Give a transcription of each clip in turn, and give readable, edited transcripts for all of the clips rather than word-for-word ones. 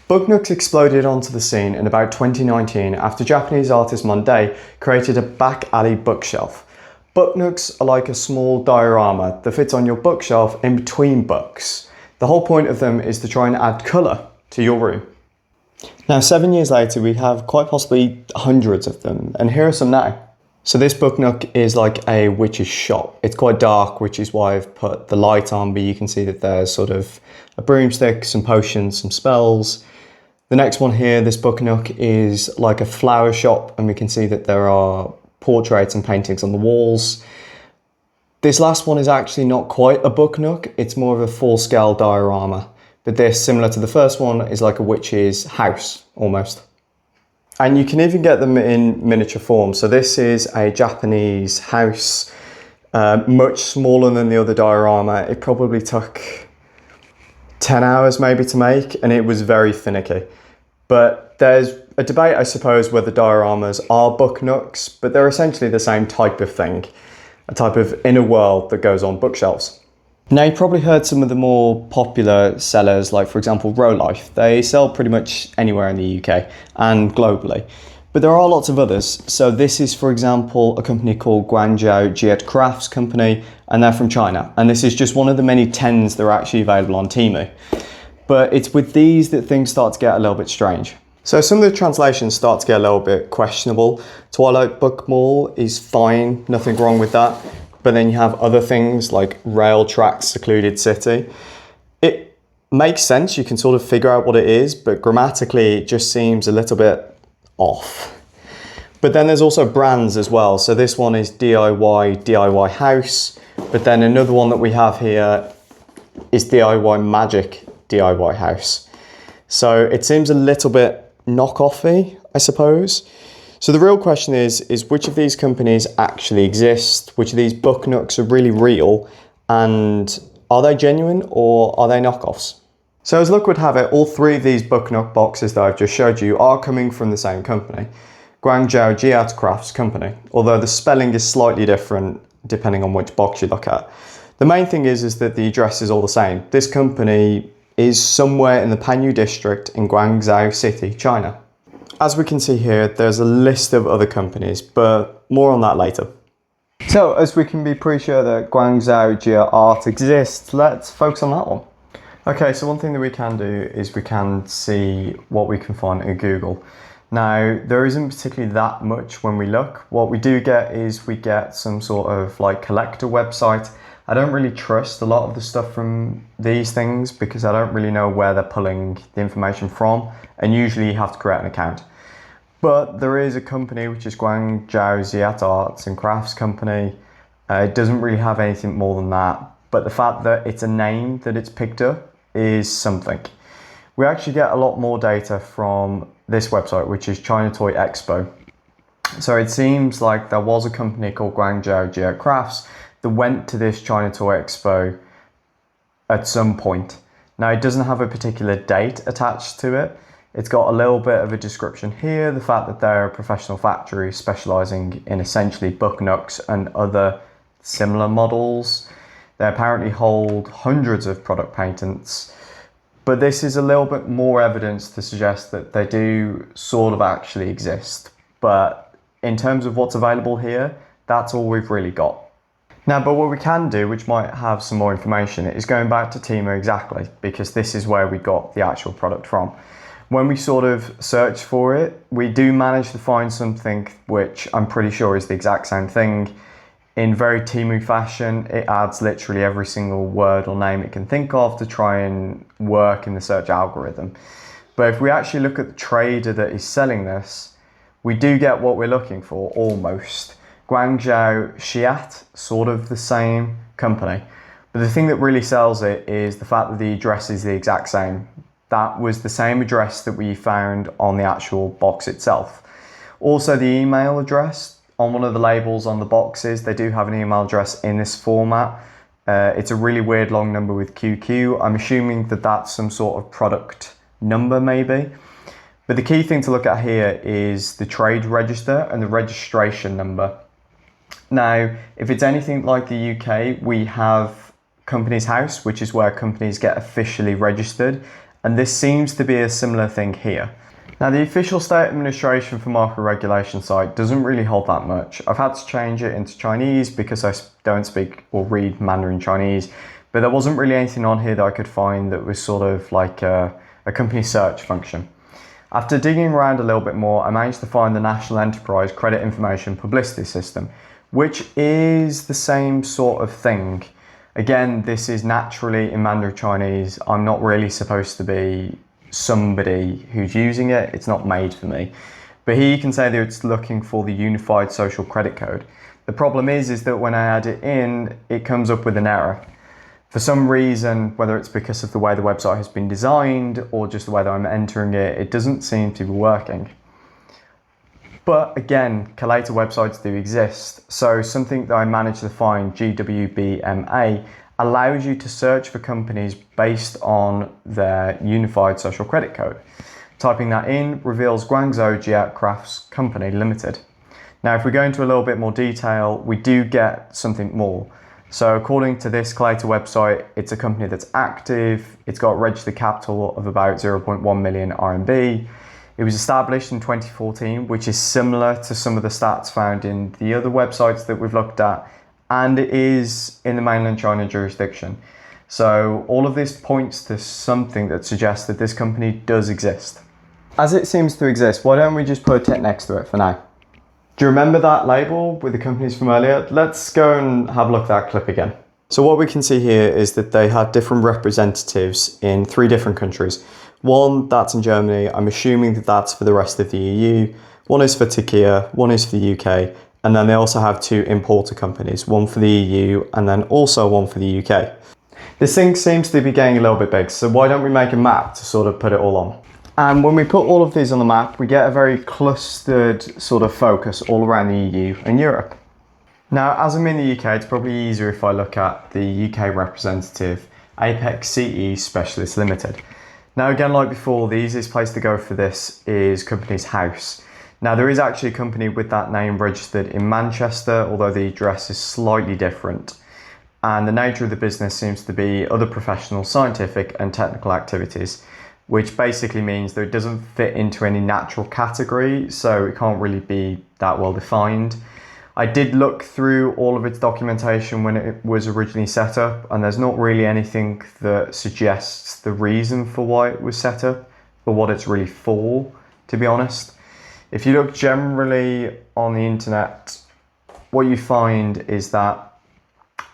Booknooks exploded onto the scene in about 2019 after Japanese artist Monday created a back alley bookshelf. Booknooks are like a small diorama that fits on your bookshelf in between books. The whole point of them is to try and add colour to your room. Now 7 years later we have quite possibly hundreds of them, and here are some now. So this Booknook is like a witch's shop. It's quite dark, which is why I've put the light on, but you can see that there's sort of a broomstick, some potions, some spells. The next one here, this Booknook, is like a flower shop, and we can see that there are portraits and paintings on the walls. This last one is actually not quite a Booknook, it's more of a full-scale diorama. But this, similar to the first one, is like a witch's house, almost. And you can even get them in miniature form. So this is a Japanese house, much smaller than the other diorama. It probably took 10 hours maybe to make, and it was very finicky. But there's a debate, I suppose, whether dioramas are Booknooks, but they're essentially the same type of thing, a type of inner world that goes on bookshelves. Now, you've probably heard some of the more popular sellers, like for example, Rolife. They sell pretty much anywhere in the UK and globally, but there are lots of others. So this is, for example, a company called Guangzhou Jiate Crafts Company, and they're from China. And this is just one of the many 10s that are actually available on Temu. But it's with these that things start to get a little bit strange. So some of the translations start to get a little bit questionable. Twilight Book Mall is fine, nothing wrong with that. But then you have other things like Rail Tracks Secluded City. It makes sense, you can sort of figure out what it is, but grammatically it just seems a little bit off. But then there's also brands as well. So this one is DIY House, but then another one that we have here is DIY Magic DIY House. So it seems a little bit knockoffy, I suppose. So the real question is which of these companies actually exist? Which of these Booknooks are really real? And are they genuine or are they knockoffs? So as luck would have it, all three of these Booknook boxes that I've just showed you are coming from the same company, Guangzhou Jiate Crafts Company, although the spelling is slightly different depending on which box you look at. The main thing is that the address is all the same. This company is somewhere in the Panyu district in Guangzhou City, China. As we can see here, there's a list of other companies, but more on that later. So, as we can be pretty sure that Guangzhou Jiate exists, let's focus on that one. Okay, so one thing that we can do is we can see what we can find in Google. Now, there isn't particularly that much when we look. What we do get is we get some sort of like collector website. I don't really trust a lot of the stuff from these things because I don't really know where they're pulling the information from, and usually you have to create an account. But there is a company which is Guangzhou Jiate Arts and Crafts Company. It doesn't really have anything more than that, but the fact that it's a name that it's picked up is something. We actually get a lot more data from this website, which is China Toy Expo. So it seems like there was a company called Guangzhou Jiate Crafts that went to this China Toy Expo at some point. Now, it doesn't have a particular date attached to it. It's got a little bit of a description here, the fact that they're a professional factory specializing in essentially Booknooks and other similar models. They apparently hold hundreds of product patents, but this is a little bit more evidence to suggest that they do sort of actually exist. But in terms of what's available here, that's all we've really got. Now, but what we can do, which might have some more information, is going back to Temu exactly, because this is where we got the actual product from. When we sort of search for it, we do manage to find something which I'm pretty sure is the exact same thing. In very Temu fashion, it adds literally every single word or name it can think of to try and work in the search algorithm. But if we actually look at the trader that is selling this, we do get what we're looking for, almost. Guangzhou Jiate, sort of the same company. But the thing that really sells it is the fact that the address is the exact same. That was the same address that we found on the actual box itself. Also, the email address on one of the labels on the boxes, they do have an email address in this format. It's a really weird long number with QQ. I'm assuming that that's some sort of product number maybe. But the key thing to look at here is the trade register and the registration number. Now, if it's anything like the UK, we have Companies House, which is where companies get officially registered, And this seems to be a similar thing here. Now, the official State Administration for Market Regulation site doesn't really hold that much. I've had to change it into Chinese because I don't speak or read Mandarin Chinese, but there wasn't really anything on here that I could find that was sort of like a company search function. After digging around a little bit more, I managed to find the National Enterprise Credit Information Publicity System, which is the same sort of thing. Again, this is naturally in Mandarin Chinese. I'm not really supposed to be somebody who's using it. It's not made for me. But here you can say that it's looking for the Unified Social Credit Code. The problem is that when I add it in, it comes up with an error. For some reason, whether it's because of the way the website has been designed or just the way that I'm entering it, it doesn't seem to be working. But again, collator websites do exist. So something that I managed to find, GWBMA, allows you to search for companies based on their Unified Social Credit Code. Typing that in reveals Guangzhou Jiate Crafts Company Limited. Now, if we go into a little bit more detail, we do get something more. So according to this collator website, it's a company that's active. It's got registered capital of about 0.1 million RMB. It was established in 2014, which is similar to some of the stats found in the other websites that we've looked at, and it is in the mainland China jurisdiction. So all of this points to something that suggests that this company does exist. As it seems to exist, why don't we just put a tick next to it for now? Do you remember that label with the companies from earlier? Let's go and have a look at that clip again. So what we can see here is that they had different representatives in 3 different countries. One, that's in Germany. I'm assuming that that's for the rest of the EU. One is for Turkey, one is for the UK. And then they also have 2 importer companies, one for the EU and then also one for the UK. This thing seems to be getting a little bit big, so why don't we make a map to sort of put it all on? And when we put all of these on the map, we get a very clustered sort of focus all around the EU and Europe. Now, as I'm in the UK, it's probably easier if I look at the UK representative, Apex CE Specialist Limited. Now, again, like before, the easiest place to go for this is Companies House. Now, there is actually a company with that name registered in Manchester, although the address is slightly different. And the nature of the business seems to be other professional, scientific and technical activities, which basically means that it doesn't fit into any natural category, so it can't really be that well defined. I did look through all of its documentation when it was originally set up, and there's not really anything that suggests the reason for why it was set up or what it's really for, to be honest. If you look generally on the internet, what you find is that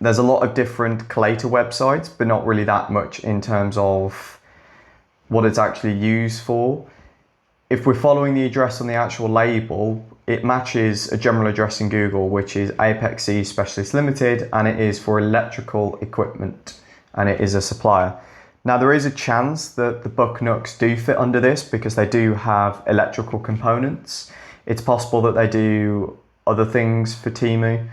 there's a lot of different collator websites, but not really that much in terms of what it's actually used for. If we're following the address on the actual label, it matches a general address in Google, which is Apex CE Specialist Limited, and it is for electrical equipment, and it is a supplier. Now, there is a chance that the Booknooks do fit under this because they do have electrical components. It's possible that they do other things for Temu.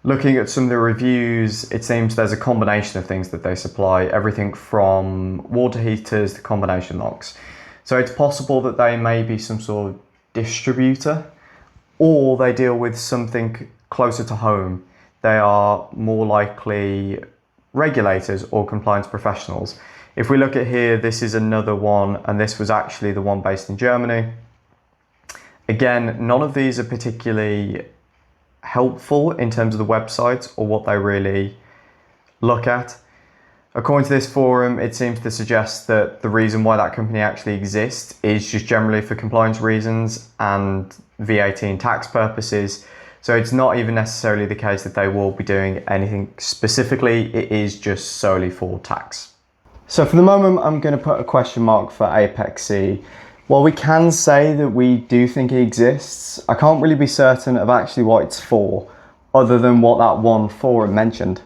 Looking at some of the reviews, it seems there's a combination of things that they supply, everything from water heaters to combination locks. So it's possible that they may be some sort of distributor, or they deal with something closer to home. They are more likely regulators or compliance professionals. If we look at here, this is another one, and this was actually the one based in Germany. Again, none of these are particularly helpful in terms of the websites or what they really look at. According to this forum, it seems to suggest that the reason why that company actually exists is just generally for compliance reasons and VAT and tax purposes. So it's not even necessarily the case that they will be doing anything specifically. It is just solely for tax. So for the moment, I'm going to put a question mark for Apex CE. While we can say that we do think it exists, I can't really be certain of actually what it's for, other than what that one forum mentioned.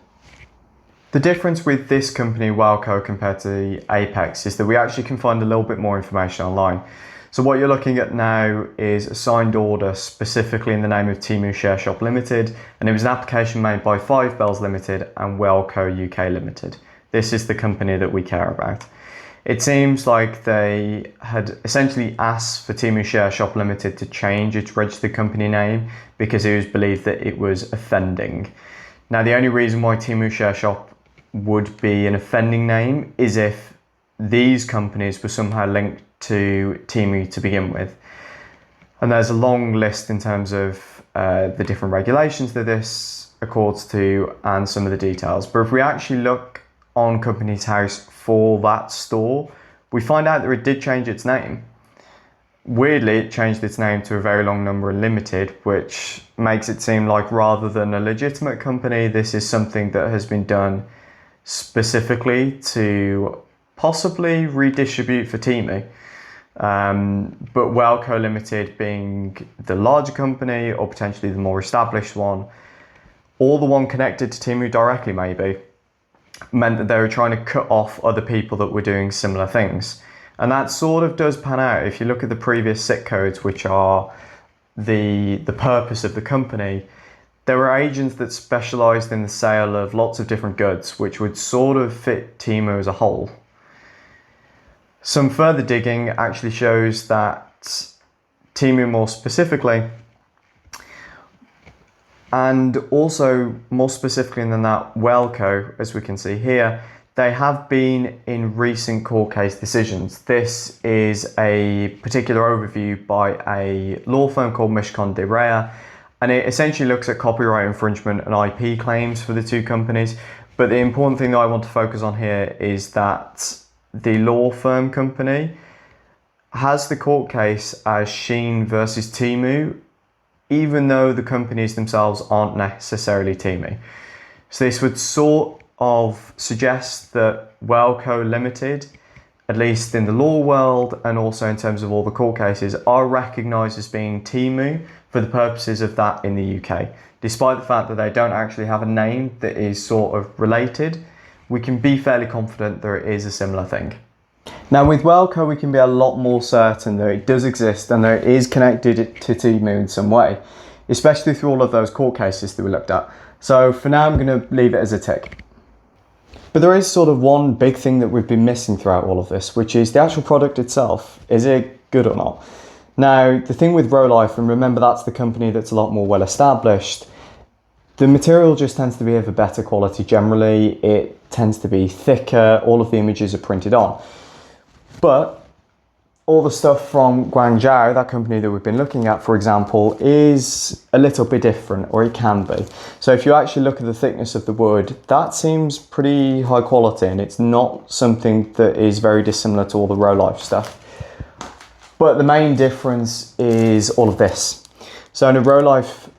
The difference with this company, WhaleCo, compared to the Apex is that we actually can find a little bit more information online. So what you're looking at now is a signed order specifically in the name of Temu Share Shop Limited, and it was an application made by 5 Bells Limited and WhaleCo UK Limited. This is the company that we care about. It seems like they had essentially asked for Temu Share Shop Limited to change its registered company name because it was believed that it was offending. Now, the only reason why Temu Share Shop would be an offending name is if these companies were somehow linked to Temu to begin with. And there's a long list in terms of the different regulations that this accords to and some of the details. But if we actually look on Companies House for that store, we find out that it did change its name. Weirdly, it changed its name to A Very Long Number Limited, which makes it seem like rather than a legitimate company, this is something that has been done specifically to possibly redistribute for Temu. But WhaleCo Limited being the larger company or potentially the more established one, or the one connected to Temu directly maybe, meant that they were trying to cut off other people that were doing similar things. And that sort of does pan out. If you look at the previous SIC codes, which are the purpose of the company, there were agents that specialised in the sale of lots of different goods, which would sort of fit Temu as a whole. Some further digging actually shows that Temu more specifically, and also more specifically than that, WhaleCo, as we can see here, they have been in recent court case decisions. This is a particular overview by a law firm called Mishcon de Rea, and it essentially looks at copyright infringement and IP claims for the two companies. But the important thing that I want to focus on here is that the law firm company has the court case as Shein versus Temu, even though the companies themselves aren't necessarily Temu. So this would sort of suggest that WhaleCo Limited, at least in the law world and also in terms of all the court cases, are recognised as being Temu for the purposes of that in the UK. Despite the fact that they don't actually have a name that is sort of related, we can be fairly confident there is a similar thing. Now with WhaleCo, we can be a lot more certain that it does exist and that it is connected to Temu in some way, especially through all of those court cases that we looked at. So for now, I'm going to leave it as a tick. But there is sort of one big thing that we've been missing throughout all of this, which is the actual product itself. Is it good or not? Now, the thing with Rolife, and remember that's the company that's a lot more well established, the material just tends to be of a better quality generally. It tends to be thicker, all of the images are printed on. But all the stuff from Guangzhou, that company that we've been looking at, for example, is a little bit different, or it can be. So if you actually look at the thickness of the wood, that seems pretty high quality, and it's not something that is very dissimilar to all the Rolife stuff. But the main difference is all of this. So in a Rolife,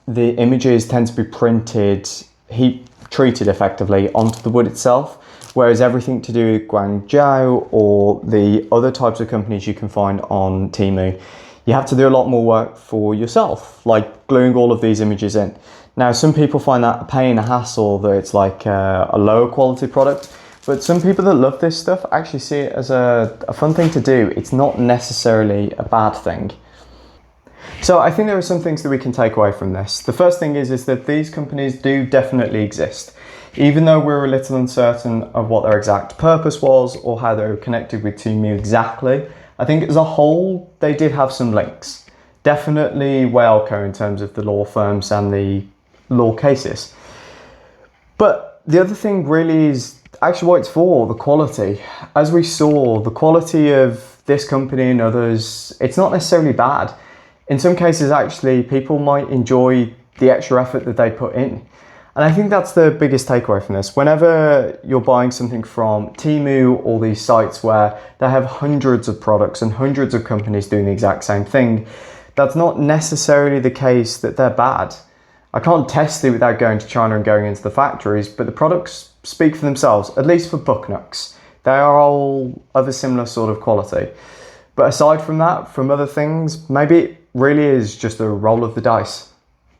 the images tend to be printed, heat treated effectively onto the wood itself. Whereas everything to do with Guangzhou or the other types of companies you can find on Temu, you have to do a lot more work for yourself, like gluing all of these images in. Now, some people find that a pain, a hassle, that it's like a lower quality product, but some people that love this stuff actually see it as a fun thing to do. It's not necessarily a bad thing. So I think there are some things that we can take away from this. The first thing is that these companies do definitely exist. Even though we're a little uncertain of what their exact purpose was or how they were connected with Temu exactly, I think as a whole, they did have some links. Definitely WhaleCo in terms of the law firms and the law cases. But the other thing really is actually what it's for, the quality. As we saw, the quality of this company and others, it's not necessarily bad. In some cases, actually, people might enjoy the extra effort that they put in. And I think that's the biggest takeaway from this. Whenever you're buying something from Temu or these sites where they have hundreds of products and hundreds of companies doing the exact same thing, that's not necessarily the case that they're bad. I can't test it without going to China and going into the factories, but the products speak for themselves, at least for Booknooks. They are all of a similar sort of quality. But aside from that, from other things, maybe it really is just a roll of the dice.